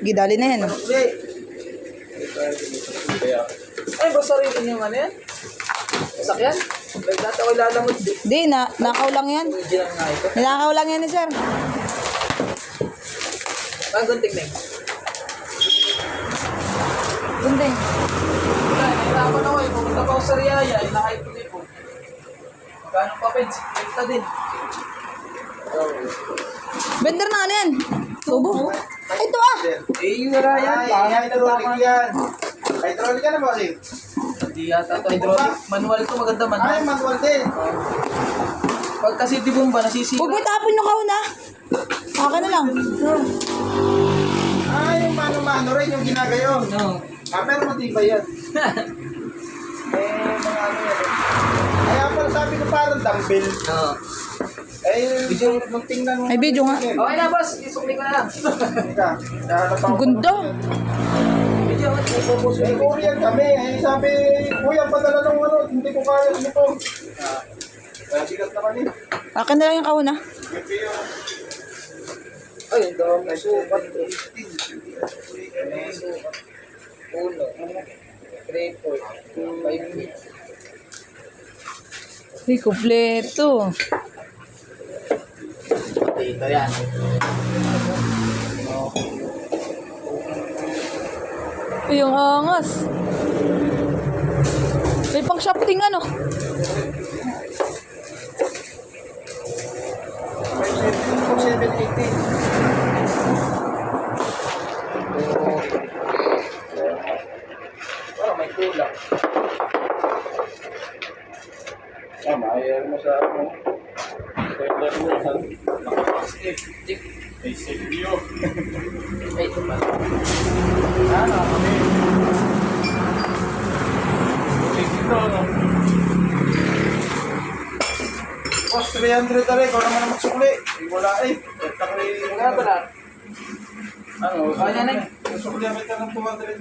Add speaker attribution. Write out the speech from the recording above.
Speaker 1: Gidali na yan.
Speaker 2: Hindi. Ay, basta rin yung ano yan? Sasakyan? Like dati ako ilalamod din.
Speaker 1: Di, nakaw lang yan.
Speaker 2: Original nga ito.
Speaker 1: Nakaw lang yan ni sir.
Speaker 2: Ang gunting na yun.
Speaker 1: Gunding.
Speaker 2: Wala, nahirapan ako eh. Pumunta pa ako sa Riyaya, inakay ko din po. Magkano pa pens? Ito din.
Speaker 1: Bender na ano yan? Tubo. Ay, ito ah.
Speaker 2: Eh, yung Riyaya.
Speaker 3: Ay, hydraulic yan. Hydraulic ka na ba kasi?
Speaker 2: Hindi yata ito. Hydraulic. Manual ito, maganda manual.
Speaker 3: Ay, manual din.
Speaker 2: Pag kasi di bomba, nasisira.
Speaker 1: Huwag mo itapon yung kauna. Akin na lang.
Speaker 3: Ay, yung mano-mano rin yung ginagayon.
Speaker 2: No.
Speaker 3: Pero matibay yan. Mga ano yan. Kaya pala sabi ko parang dumbbell.
Speaker 2: No.
Speaker 3: Nung tingnan mo.
Speaker 1: May video nga.
Speaker 2: Okay na, boss. Isukli ko na lang.
Speaker 1: Ang ganda.
Speaker 2: Video, ipopos
Speaker 3: Eh, Korean kami. Sabi, kuya, padala ng ano, hindi ko kaya ito. Sigat na kami.
Speaker 1: Akin na lang yung kauna.
Speaker 2: Ay, ang dami na sukat. Uno. 3, 4, 5 minutes.
Speaker 1: Ay, kompleto.
Speaker 2: Dito yan.
Speaker 1: Ay, yung angas. May pang shafting ano.
Speaker 3: 780.
Speaker 2: Parang may kulang.
Speaker 3: Mayroon mo sa ano.
Speaker 2: Ay, ito pa.
Speaker 3: Ano kami? Dito, no? Boss, 300 na rin. Ikaw naman na magsukli. Wala eh.
Speaker 2: Wala ba na?
Speaker 3: Ano?
Speaker 2: Kaya na.
Speaker 3: Sukli kita ng 200.